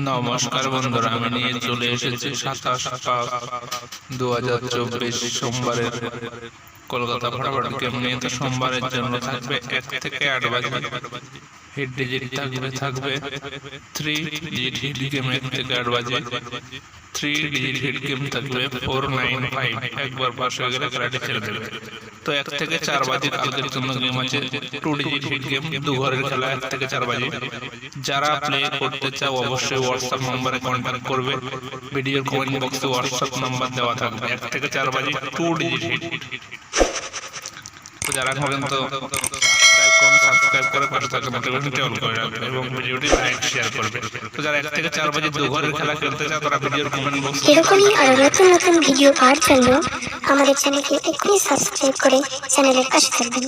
নমস্কার বন্ধুরা, আমি নিয়ে চলে এসেছি 27/5/2024 সোমবারের কলকাতা ফটাফট গেম নিয়ে। তো সোমবারের জন্য থাকবে 1 থেকে 8 বাজে হিট ডিজিট থাকবে 3 ডিজিট হিট গেম 1 থেকে 8 বাজে 3 ডিজিট হিট গেম থাকবে 495। একবার পাস হয়ে গেলে খেলাটি ছেড়ে দেবে। তো 1 থেকে 4 বাজে কালকের জন্য গেম আছে 2 ডিজিট হিট গেম, দু ঘরের খেলা 1 থেকে 4 বাজে। যারা প্লে করতে চাও অবশ্যই হোয়াটসঅ্যাপ নম্বরে কন্ট্যাক্ট করবে। ভিডিওর কমেন্ট বক্সে হোয়াটসঅ্যাপ নাম্বার দেওয়া থাকবে। 1 থেকে 4 বাজে 2 ডিজিট হিট। তো যারা পর্যন্ত সাবস্ক্রাইব করে পাশে থাকা নোটিফিকেশনটি অন করে রাখবে এবং ভিডিওটি লাইক শেয়ার করবে। তো যারা 1 থেকে 4 বাজে দু ঘরের খেলা খেলতে চাও তারা ভিডিওর কমেন্ট বক্সে এরকমই আরো নতুন নতুন ভিডিও পাওয়ার জন্য আমাদের চ্যানেলকে এক্ষুনি সাবস্ক্রাইব করে চ্যানেলের পাশে থাকবেন।